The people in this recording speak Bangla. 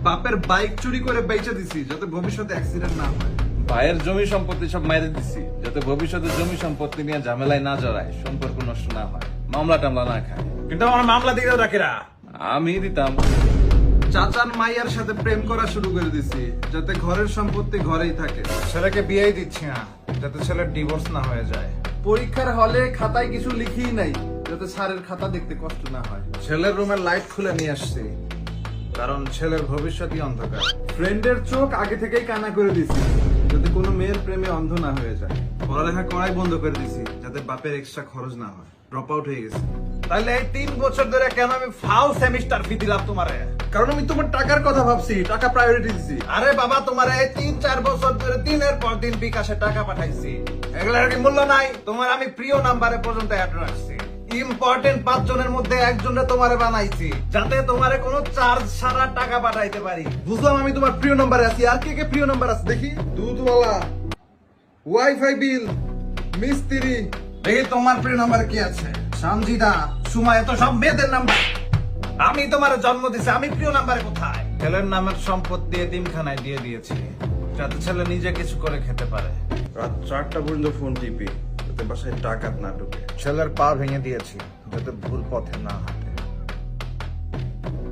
বাপের বাইক চুরি করে বেচে দিছি যাতে ভবিষ্যতে অ্যাক্সিডেন্ট না হয়। ভাইয়ের জমি সম্পত্তি সব মাইরে দিছি যাতে ভবিষ্যতে জমি সম্পত্তি নিয়ে ঝামেলায় না জড়ায়, সম্পর্ক নষ্ট না হয়, মামলা টামলা না খায়। কিন্তু আমার মামলা দিকেও রাখিরা। আমি দিতাম। চাচার মাইয়ার সাথে প্রেম করা শুরু করে দিছি যাতে ঘরের সম্পত্তি ঘরেই থাকে। ছেলেকে বিয়েই দিচ্ছি না যাতে ছেলের ডিভোর্স না হয়ে যায়। পরীক্ষার হলে খাতায় কিছু লিখিই নাই যাতে স্যারের খাতা দেখতে কষ্ট না হয়। ছেলের রুমের লাইট খুলে নিয়ে আসছি কারণ ছেলের ভবিষ্যৎই অন্ধকার। ফ্রেন্ডের চোখ আগে থেকেই কানা করে দিছি যাতে কোনো মেয়ের প্রেমে অন্ধ না হয়ে যায়। পড়ালেখা করাই বন্ধ করে দিছি যাতে বাপের এক্সট্রা খরচ না হয়। ড্রপ আউট হয়ে গেছে। তাহলে এই 3 বছর ধরে কেন আমি ফাউ সেমিস্টার ফি দিলাম তোমারে? কারণ আমি তোমার টাকার কথা ভাবছি, টাকা প্রায়োরিটি দিছি। আরে বাবা, তোমার এই 3-4 বছর ধরে দিনের পর দিন বিকাশে টাকা পাঠাইছি, এগুলোর কি মূল্য নাই? তোমার আমি প্রিয় নাম্বারে পর্যন্ত অ্যাড রাখছি। ইম্পর্টেন্ট 5 জনের মধ্যে একজনে তোমারে বানাইছি যাতে তোমারে কোনো চার্জ ছাড়া টাকা পাঠাইতে পারি। বুঝলাম আমি তোমার প্রিয় নাম্বারে আছি। আর কে কে প্রিয় নাম্বার আছে দেখি? দুধওয়ালা, ওয়াইফাই বিল, মিস্ত্রি। দেখি তোমার প্রিয় নাম্বারে কি আছে। সঞ্জিদা, সুমা, এত সব মেয়েদের নাম্বার। আমি তোমার জন্ম দিছি, আমি প্রিয় নাম্বারে কোথায়? ছেলের নামের সম্পত্তি এতিমখানায় দিয়ে দিয়েছি যাতে ছেলে নিজে কিছু করে খেতে পারে। রাত 4টা পর্যন্ত ফোন টিপি যাতে বাসায় টাকা না ঢুকে। ছেলের পা ভেঙে দিয়েছি যাতে ভুল পথে না হাঁটে।